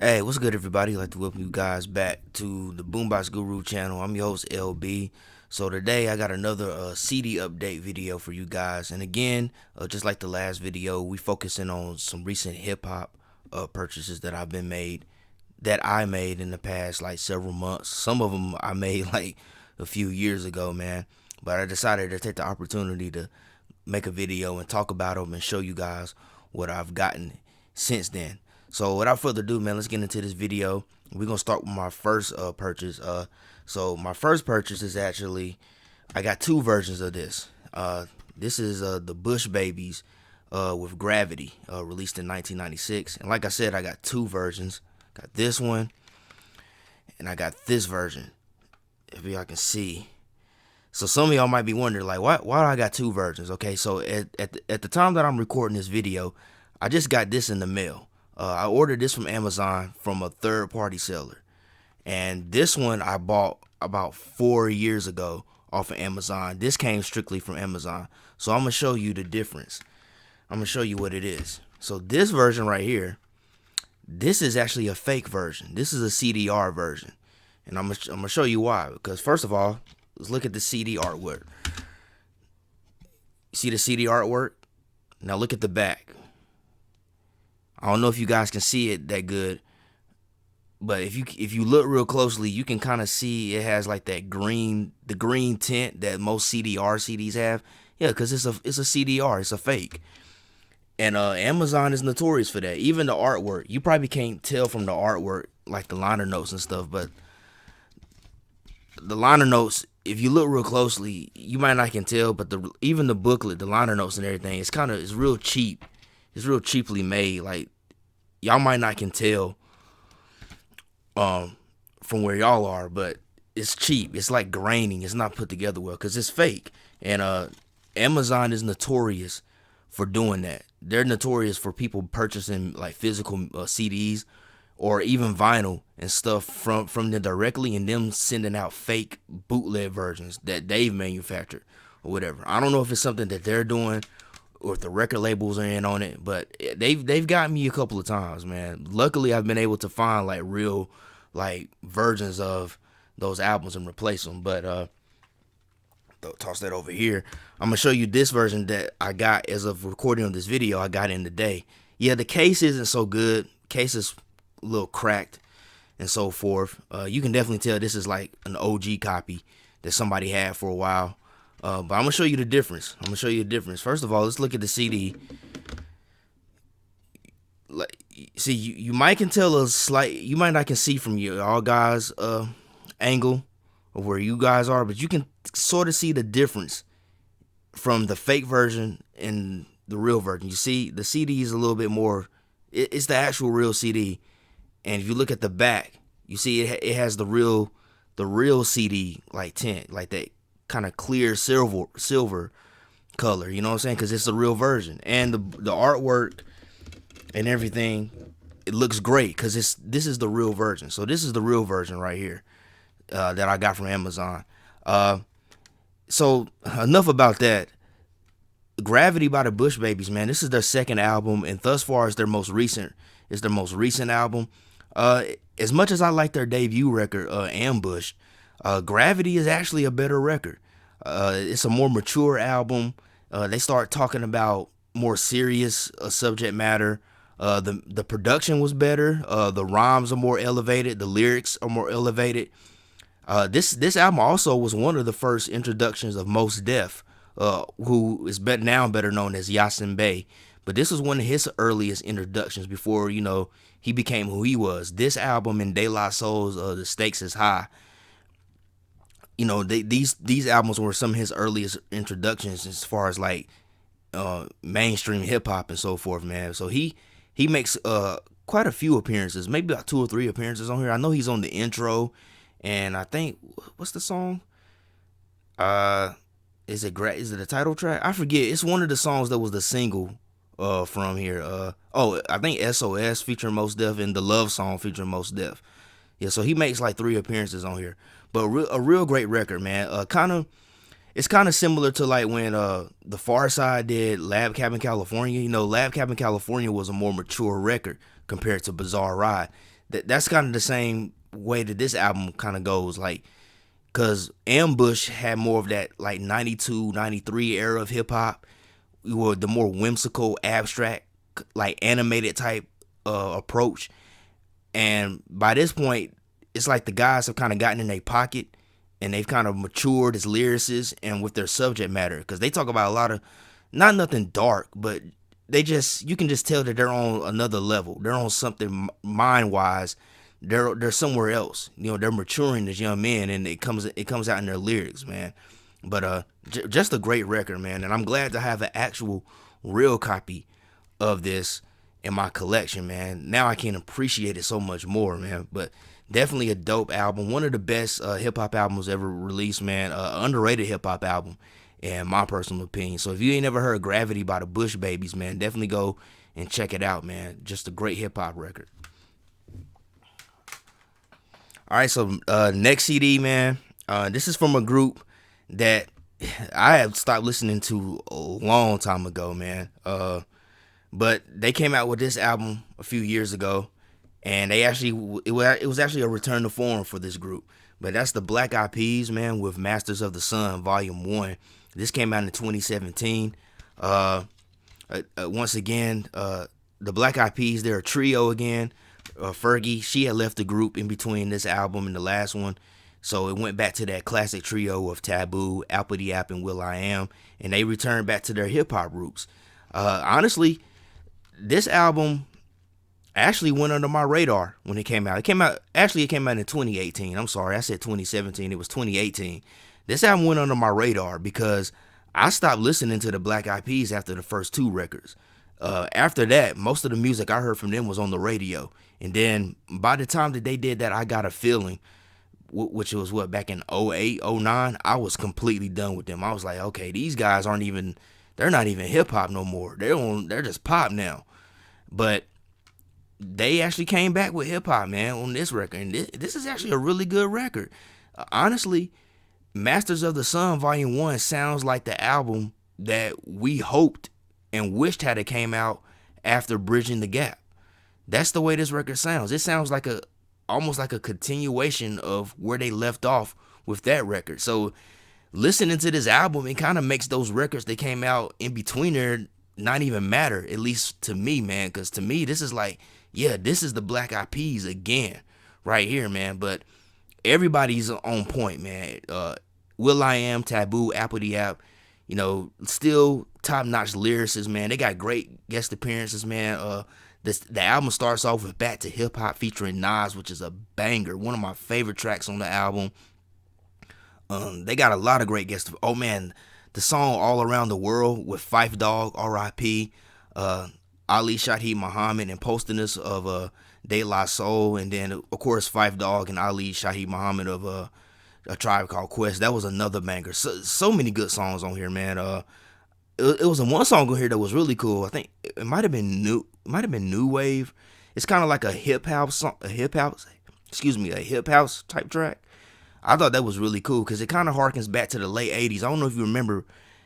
Hey, what's good, everybody? I'd like to welcome you guys back to the Boombox Guru channel. I'm your host, LB. So today I got another CD update video for you guys. And again, just like the last video, we focusing on some recent hip hop purchases that I made in the past like several months. Some of them I made like a few years ago, man. But I decided to take the opportunity to make a video and talk about them and show you guys what I've gotten since then. So without further ado, man, let's get into this video. We're gonna start with my first purchase. So my first purchase is actually, I got two versions of this. This is the Bush Babies with Gravity, released in 1996. And like I said, I got two versions. Got this one, and I got this version. If y'all can see. So some of y'all might be wondering, like, why do I got two versions? Okay, so at the time that I'm recording this video, I just got this in the mail. I ordered this from Amazon from a third-party seller, and this one I bought about 4 years ago off of Amazon. This came strictly from Amazon, so I'm gonna show you the difference. I'm gonna show you what it is. So this version right here, this is actually a fake version. This is a CDR version, and I'm gonna show you why. Because first of all, let's look at the CD artwork. See the CD artwork? Now look at the back. I don't know if you guys can see it that good, but if you look real closely, you can kind of see it has like that the green tint that most CDR CDs have. Yeah, because it's a CDR, it's a fake. And Amazon is notorious for that. Even the artwork, you probably can't tell from the artwork, like the liner notes and stuff, but the liner notes, if you look real closely, you might not can tell, but even the booklet, the liner notes and everything, it's real cheap. It's real cheaply made. Like, y'all might not can tell from where y'all are, but it's cheap. It's like graining. It's not put together well because it's fake. And Amazon is notorious for doing that. They're notorious for people purchasing like physical CDs or even vinyl and stuff from them directly, and them sending out fake bootleg versions that they've manufactured or whatever. I don't know if it's something that they're doing or if the record labels are in on it, but they've got me a couple of times, man. Luckily, I've been able to find like real like versions of those albums and replace them. But toss that over here. I'm gonna show you this version that I got as of recording of this video. I got in today. Yeah, the case isn't so good. Case is a little cracked and so forth. You can definitely tell this is like an OG copy that somebody had for a while. But I'm gonna show you the difference. First of all, let's look at the CD. Like, see, you might can tell a slight. You might not can see from y'all guys' angle of where you guys are, but you can sort of see the difference from the fake version and the real version. You see, the CD is a little bit more. It's the actual real CD, and if you look at the back, you see it has the real CD like tint, like that kind of clear silver color, you know what I'm saying? Because it's the real version, and the artwork and everything, it looks great because this is the real version. So this is the real version right here that I got from Amazon. So enough about that. Gravity by the Bush Babies, man. This is their second album, and thus far it's their most recent. It's their most recent album. As much as I like their debut record, Ambush, Gravity is actually a better record. It's a more mature album. They start talking about more serious subject matter. The production was better. The rhymes are more elevated. The lyrics are more elevated. This album also was one of the first introductions of Mos Def, who is now better known as Yasin Bey. But this was one of his earliest introductions before, he became who he was. This album and De La Soul's The Stakes Is High, these albums were some of his earliest introductions as far as like mainstream hip hop and so forth, man. So he makes quite a few appearances, maybe about 2 or 3 appearances on here. I know he's on the intro, and I think what's the song? Is it the title track? I forget. It's one of the songs that was the single from here. I think SOS featuring Mos Def and the Love Song featuring Mos Def. Yeah, so he makes like 3 appearances on here. But a real great record, man. It's kind of similar to like when the Far Side did Lab Cabin California. Lab Cabin California was a more mature record compared to Bizarre Ride. that's kind of the same way that this album kind of goes, like, because Ambush had more of that like 92, 93 era of hip hop, or the more whimsical, abstract, like animated type approach. And by this point, it's like the guys have kind of gotten in their pocket and they've kind of matured as lyricists and with their subject matter, because they talk about a lot of, not nothing dark, but you can just tell that they're on another level. They're on something mind wise. They're somewhere else. They're maturing as young men, and it comes out in their lyrics, man. But just a great record, man. And I'm glad to have an actual real copy of this in my collection, man. Now I can appreciate it so much more, man. But definitely a dope album. One of the best hip hop albums ever released, man. Underrated hip hop album, in my personal opinion. So if you ain't never heard Gravity by the Bush Babies, man, definitely go and check it out, man. Just a great hip hop record. All right, so next CD, man. This is from a group that I have stopped listening to a long time ago, man. But they came out with this album a few years ago, and it was actually a return to form for this group. But that's the Black Eyed Peas, man, with Masters of the Sun Volume 1. This came out in 2017. Once again, the Black Eyed Peas, they're a trio again. Fergie, she had left the group in between this album and the last one, so it went back to that classic trio of Taboo, Appity App, and Will.i.am, and they returned back to their hip-hop roots. Honestly, this album actually went under my radar when it came out. It came out in 2018. I'm sorry, I said 2017. It was 2018. This album went under my radar because I stopped listening to the Black Eyed Peas after the first two records. After that, most of the music I heard from them was on the radio. And then by the time that they did that, I Got a Feeling, which was back in 08, 09, I was completely done with them. I was like, okay, these guys they're not even hip hop no more. They're just pop now. But they actually came back with hip hop, man, on this record. And this is actually a really good record. Honestly, Masters of the Sun Volume 1 sounds like the album that we hoped and wished had it came out after Bridging the Gap. That's the way this record sounds. It sounds like almost like a continuation of where they left off with that record. So listening to this album, it kind of makes those records that came out in between there not even matter, at least to me, man. Because to me, this is like, yeah, this is the Black Eyed Peas again right here, man. But everybody's on point, man. Will.i.am, Taboo, Appity App, still top-notch lyricists, man. They got great guest appearances, man. The album starts off with Back to Hip Hop featuring Nas, which is a banger. One of my favorite tracks on the album. They got a lot of great guests. Oh, man, the song All Around the World with Phife Dawg, R.I.P., Ali Shaheed Muhammad, and Posthumous of De La Soul, and then, of course, Phife Dawg and Ali Shaheed Muhammad of A Tribe Called Quest. That was another banger. So many good songs on here, man. It was one song on here that was really cool. I think it might have been New Wave. It's kind of like a hip house type track. I thought that was really cool because it kind of harkens back to the late 80s. I don't know if you remember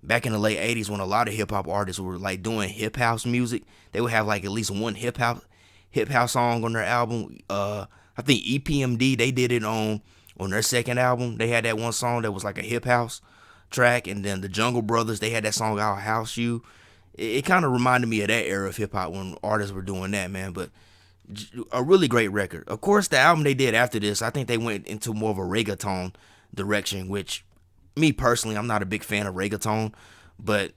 back in the late 80s when a lot of hip hop artists were like doing hip house music. They would have like at least one hip house song on their album. I think EPMD, they did it on their second album. They had that one song that was like a hip house track, and then the Jungle Brothers, they had that song I'll House You. It kind of reminded me of that era of hip hop when artists were doing that, man. But a really great record. Of course, the album they did after this, I think they went into more of a reggaeton direction, which me personally, I'm not a big fan of reggaeton. But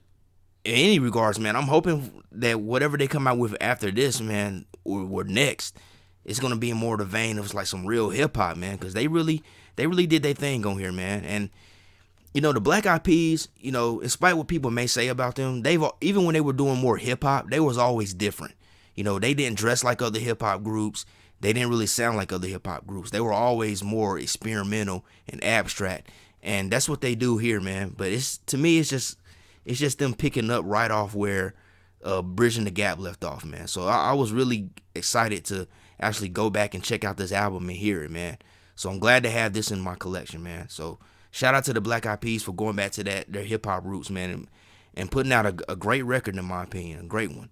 in any regards, man, I'm hoping that whatever they come out with after this, man, or next, it's gonna be in more of the vein of like some real hip hop, man, because they really did their thing on here, man. And the Black Eyed Peas, in spite of what people may say about them, even when they were doing more hip hop, they was always different. They didn't dress like other hip hop groups. They didn't really sound like other hip hop groups. They were always more experimental and abstract, and that's what they do here, man. But to me, it's just them picking up right off where Bridging the Gap left off, man. So I was really excited to actually go back and check out this album and hear it, man. So I'm glad to have this in my collection, man. So shout out to the Black Eyed Peas for going back to their hip hop roots, man, and putting out a great record, in my opinion, a great one.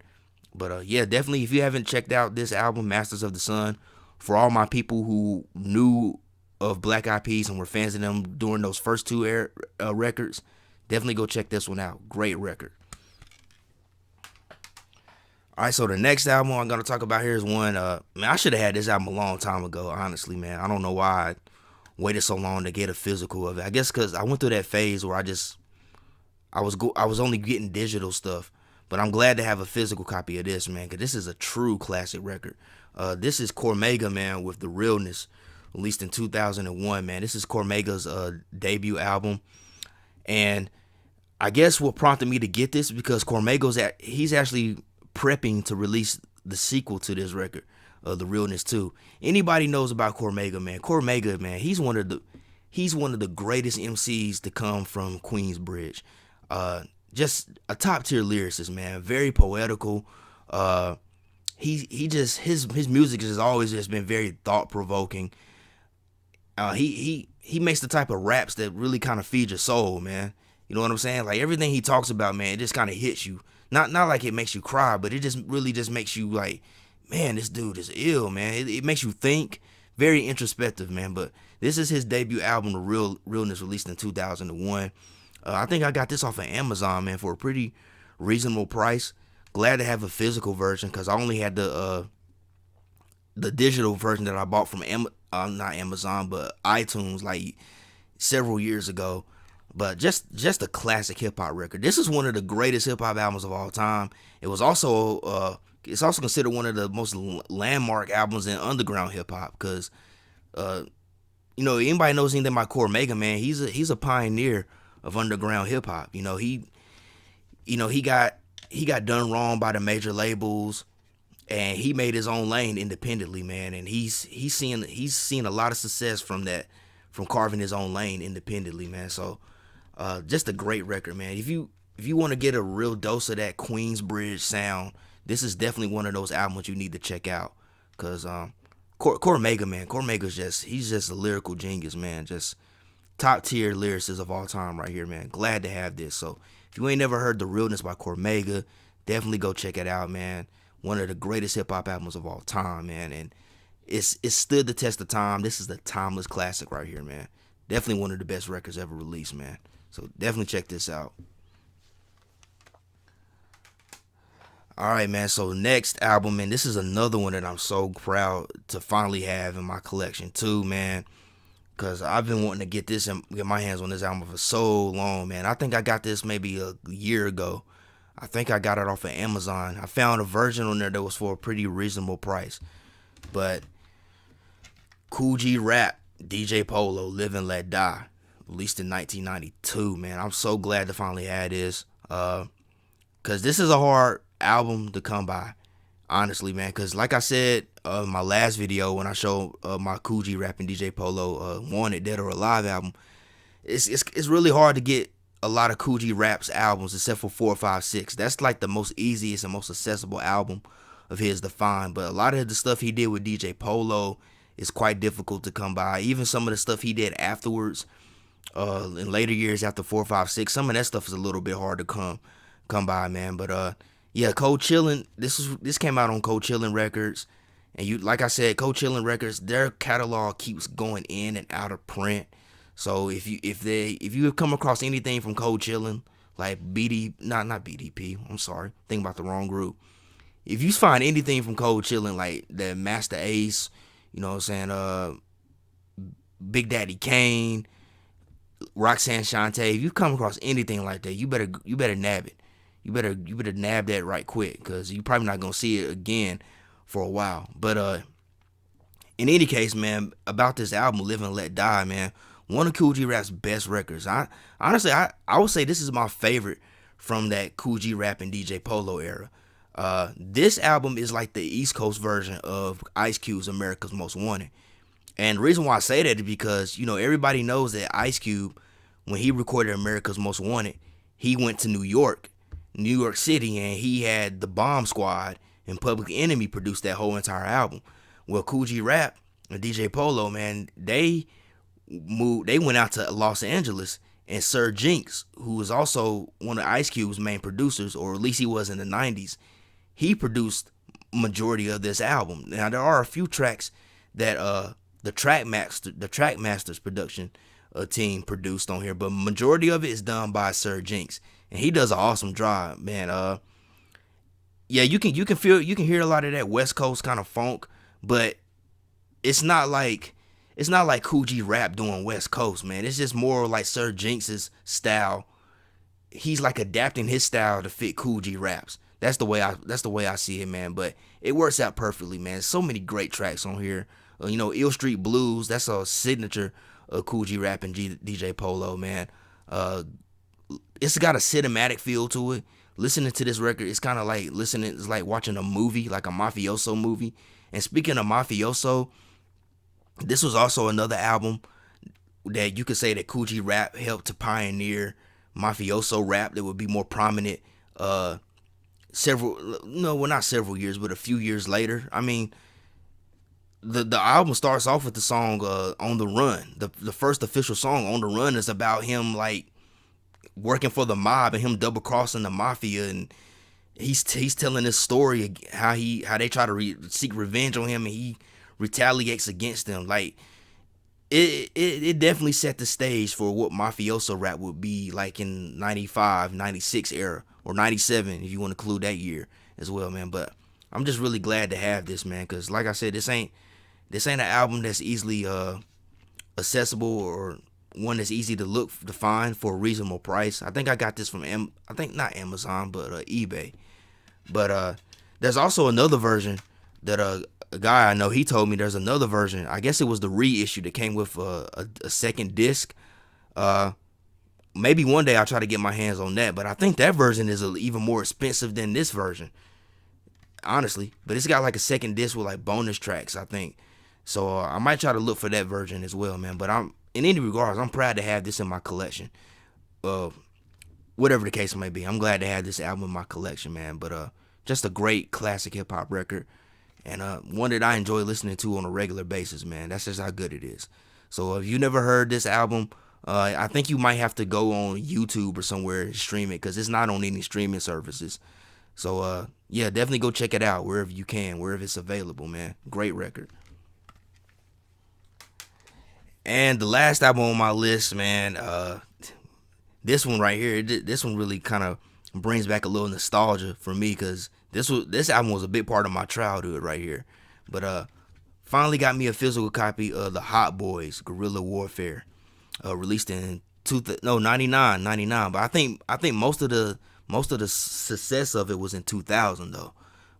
But yeah, definitely, if you haven't checked out this album, Masters of the Sun for all my people who knew of Black Eyed Peas and were fans of them during those first two records, definitely go check this one out. Great record. All right, so the next album I'm gonna talk about here is one. Man, I should have had this album a long time ago. Honestly, man, I don't know why I waited so long to get a physical of it. I guess because I went through that phase where I was only getting digital stuff. But I'm glad to have a physical copy of this, man, because this is a true classic record. This is Cormega, man, with the Realness, released in 2001, man. This is Cormega's debut album, and I guess what prompted me to get this because he's actually prepping to release the sequel to this record, the Realness 2. Anybody knows about Cormega, man? Cormega, man, he's one of the greatest MCs to come from Queensbridge. Just a top tier lyricist, man. Very poetical. His music has always just been very thought provoking. He makes the type of raps that really kind of feed your soul, man. You know what I'm saying? Like everything he talks about, man, it just kind of hits you. Not like it makes you cry, but it just really just makes you like, man, this dude is ill, man. It makes you think. Very introspective, man. But this is his debut album, The Realness, released in 2001. I think I got this off of Amazon, man, for a pretty reasonable price. Glad to have a physical version because I only had the digital version that I bought from not Amazon, but iTunes like several years ago. But just a classic hip hop record. This is one of the greatest hip hop albums of all time. It's also considered one of the most landmark albums in underground hip hop because anybody knows anything about Cormega, man, he's a pioneer of underground hip hop. He got done wrong by the major labels, and he made his own lane independently, man. And he's seen a lot of success from carving his own lane independently, man. So, just a great record, man. If you want to get a real dose of that Queensbridge sound, this is definitely one of those albums you need to check out. Cause Cormega, man, he's just a lyrical genius, man. Just top tier lyricists of all time right here, man. Glad to have this. So if you ain't never heard The Realness by Cormega, definitely go check it out, man. One of the greatest hip hop albums of all time, man. And it's stood the test of time. This is a timeless classic right here, man. Definitely one of the best records ever released, man. So definitely check this out. All right, man. So next album, man, this is another one that I'm so proud to finally have in my collection too, man. Cause I've been wanting to get my hands on this album for so long, man. I think I got this maybe a year ago. I think I got it off of Amazon. I found a version on there that was for a pretty reasonable price. But Kool Rap, DJ Polo, Live and Let Die, released in 1992, man. I'm so glad to finally have this. Cause this is a hard album to come by, honestly, man. Cause like I said, my last video when I showed my Kool Rap and DJ Polo Wanted Dead or Alive album, it's really hard to get a lot of Kool Rap's albums except for 4, 5, 6. That's like the most easiest and most accessible album of his to find. But a lot of the stuff he did with DJ Polo is quite difficult to come by. Even some of the stuff he did afterwards, in later years after 4, 5, 6, some of that stuff is a little bit hard to come by, man. But yeah, Cold Chillin', this came out on Cold Chillin' Records. And like I said, Cold Chillin' Records, their catalog keeps going in and out of print. So if you come across anything from Cold Chillin', like not BDP, I'm sorry, thinking about the wrong group. If you find anything from Cold Chillin', like the Master Ace, you know what I'm saying, Big Daddy Kane, Roxanne Shante, if you come across anything like that, you better nab it. You better nab that right quick, because you're probably not gonna see it again for a while. But in any case, man, about this album, Live and Let Die, man, one of Kool Rap's best records. I would say this is my favorite from that Kool Rap and DJ Polo era. This album is like the East Coast version of Ice Cube's America's Most Wanted. And the reason why I say that is because, everybody knows that Ice Cube, when he recorded America's Most Wanted, he went to New York City, and he had the Bomb Squad and Public Enemy produce that whole entire album. Well, Kool Rap and DJ Polo, man, they went out to Los Angeles, and Sir Jinx, who was also one of Ice Cube's main producers, or at least he was in the 90s, he produced majority of this album. Now, there are a few tracks that the Trackmasters production team produced on here, but majority of it is done by Sir Jinx, and he does an awesome job, man. Yeah, you can hear a lot of that West Coast kind of funk, but it's not like Kool rap doing West Coast, man. It's just more like Sir Jinx's style. He's like adapting his style to fit Kool raps. That's the way I see it, man. But it works out perfectly, man. So many great tracks on here. Ill Street Blues. That's a signature of Kool rap and DJ Polo, man. It's got a cinematic feel to it. Listening to this record, it's kind of like it's like watching a movie, like a mafioso movie. And speaking of mafioso, this was also another album that you could say that Kool rap helped to pioneer mafioso rap that would be more prominent not several years, but a few years later. I mean, the album starts off with the song On the Run. The first official song, On the Run, is about him like working for the mob and him double crossing the mafia, and he's telling this story how they try to seek revenge on him, and he retaliates against them. Like it definitely set the stage for what mafioso rap would be like in 95, 96 era, or 97 if you want to include that year as well, man. But I'm just really glad to have this, man, because like I said, this ain't an album that's easily accessible, or one that's easy to find for a reasonable price. I think I got this from not Amazon, but eBay. But there's also another version that a guy I know, he told me there's another version. I guess it was the reissue that came with a second disc. Maybe one day I'll try to get my hands on that, but I think that version is even more expensive than this version, honestly. But it's got like a second disc with like bonus tracks, I think. So I might try to look for that version as well, man. But in any regards, I'm proud to have this in my collection. Whatever the case may be, I'm glad to have this album in my collection, man. But just a great classic hip hop record, and one that I enjoy listening to on a regular basis, man. That's just how good it is. So if you never heard this album, I think you might have to go on YouTube or somewhere and stream it, because it's not on any streaming services. So yeah, definitely go check it out wherever you can, wherever it's available, man. Great record. And the last album on my list, man, this one right here, this one really kind of brings back a little nostalgia for me, because this album was a big part of my childhood right here. But finally got me a physical copy of the Hot Boys Guerilla Warfare, released in 99. But I think most of the success of it was in 2000 though.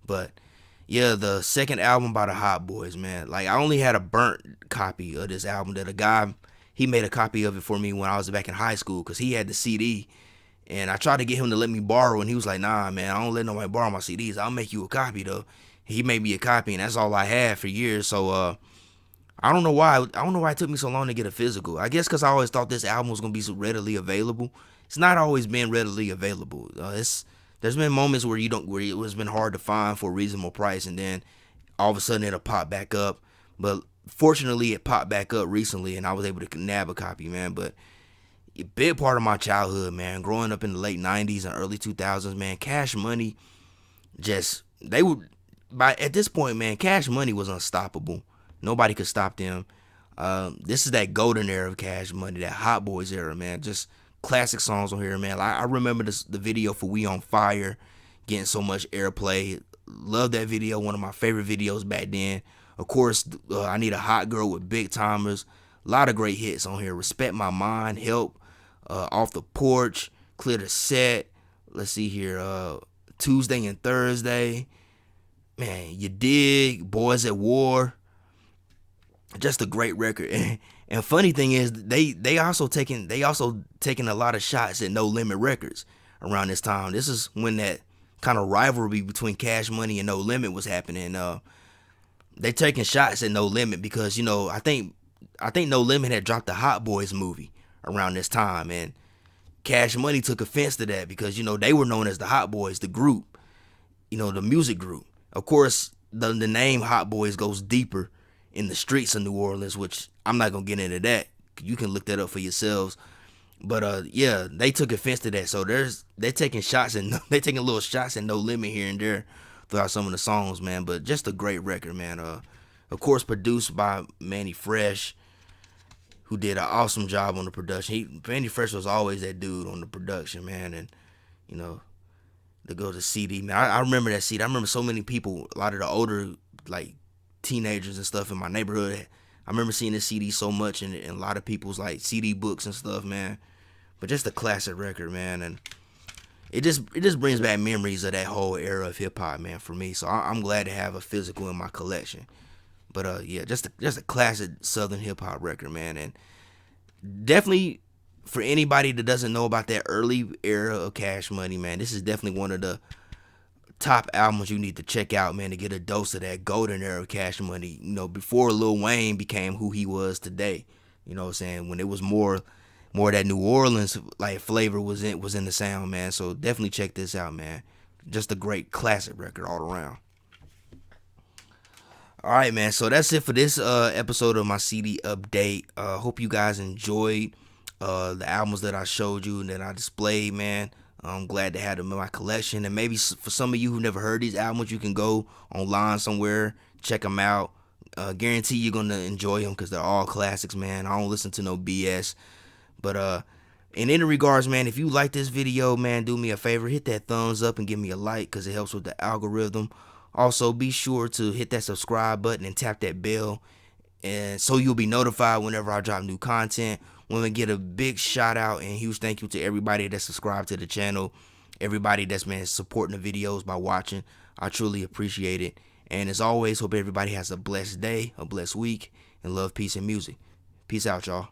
But yeah, the second album by the Hot Boys, man. Like, I only had a burnt copy of this album that a guy, he made a copy of it for me when I was back in high school, because he had the CD. And I tried to get him to let me borrow, and he was like, nah, man, I don't let nobody borrow my CDs. I'll make you a copy, though. He made me a copy, and that's all I had for years. So I don't know why it took me so long to get a physical. I guess because I always thought this album was going to be so readily available. It's not always been readily available. There's been moments where it was been hard to find for a reasonable price, and then all of a sudden it'll pop back up. But fortunately, it popped back up recently, and I was able to nab a copy, man. But a big part of my childhood, man, growing up in the late 90s and early 2000s, man, Cash Money, at this point, man, Cash Money was unstoppable. Nobody could stop them. This is that golden era of Cash Money, that Hot Boys era, man. Just classic songs on here, man. I remember the video for We On Fire getting so much airplay. Love that video, one of my favorite videos back then. Of course, I Need a Hot Girl with Big Timers. A lot of great hits on here. Respect My Mind, Help, Off the Porch, Clear the Set. Let's see here. Tuesday and Thursday. Man, You Dig, Boys at War. Just a great record. And funny thing is, they also taking a lot of shots at No Limit Records around this time. This is when that kind of rivalry between Cash Money and No Limit was happening. They taking shots at No Limit because, I think No Limit had dropped the Hot Boys movie around this time, and Cash Money took offense to that because, they were known as the Hot Boys, the group, the music group. Of course, the name Hot Boys goes deeper in the streets of New Orleans, which I'm not gonna get into that. You can look that up for yourselves. But yeah, they took offense to that. So they're taking little shots at No Limit here and there throughout some of the songs, man. But just a great record, man. Of course, produced by Manny Fresh, who did an awesome job on the production. Manny Fresh was always that dude on the production, man. And you know, to go to CD, man. I remember that CD. I remember so many people, a lot of the older like teenagers and stuff in my neighborhood. I remember seeing this CD so much in a lot of people's like CD books and stuff, man. But just a classic record, man, and it just brings back memories of that whole era of hip hop, man, for me. So I'm glad to have a physical in my collection. But yeah, just a classic Southern hip hop record, man, and definitely for anybody that doesn't know about that early era of Cash Money, man, this is definitely one of the top albums you need to check out, man, to get a dose of that golden era of Cash Money. You know, before Lil Wayne became who he was today. You know what I'm saying? When it was more of that New Orleans like flavor was in the sound, man. So definitely check this out, man. Just a great classic record all around. All right, man. So that's it for this episode of my CD update. Hope you guys enjoyed the albums that I showed you and that I displayed, man. I'm glad to have them in my collection. And maybe for some of you who never heard these albums, you can go online somewhere, check them out. Guarantee you're gonna enjoy them because they're all classics, man. I don't listen to no BS. But in any regards, man, if you like this video, man, do me a favor, hit that thumbs up and give me a like because it helps with the algorithm. Also, be sure to hit that subscribe button and tap that bell, and so you'll be notified whenever I drop new content. Want to get a big shout out and huge thank you to everybody that's subscribed to the channel, everybody that's been supporting the videos by watching. I truly appreciate it. And as always, hope everybody has a blessed day, a blessed week, and love, peace, and music. Peace out, y'all.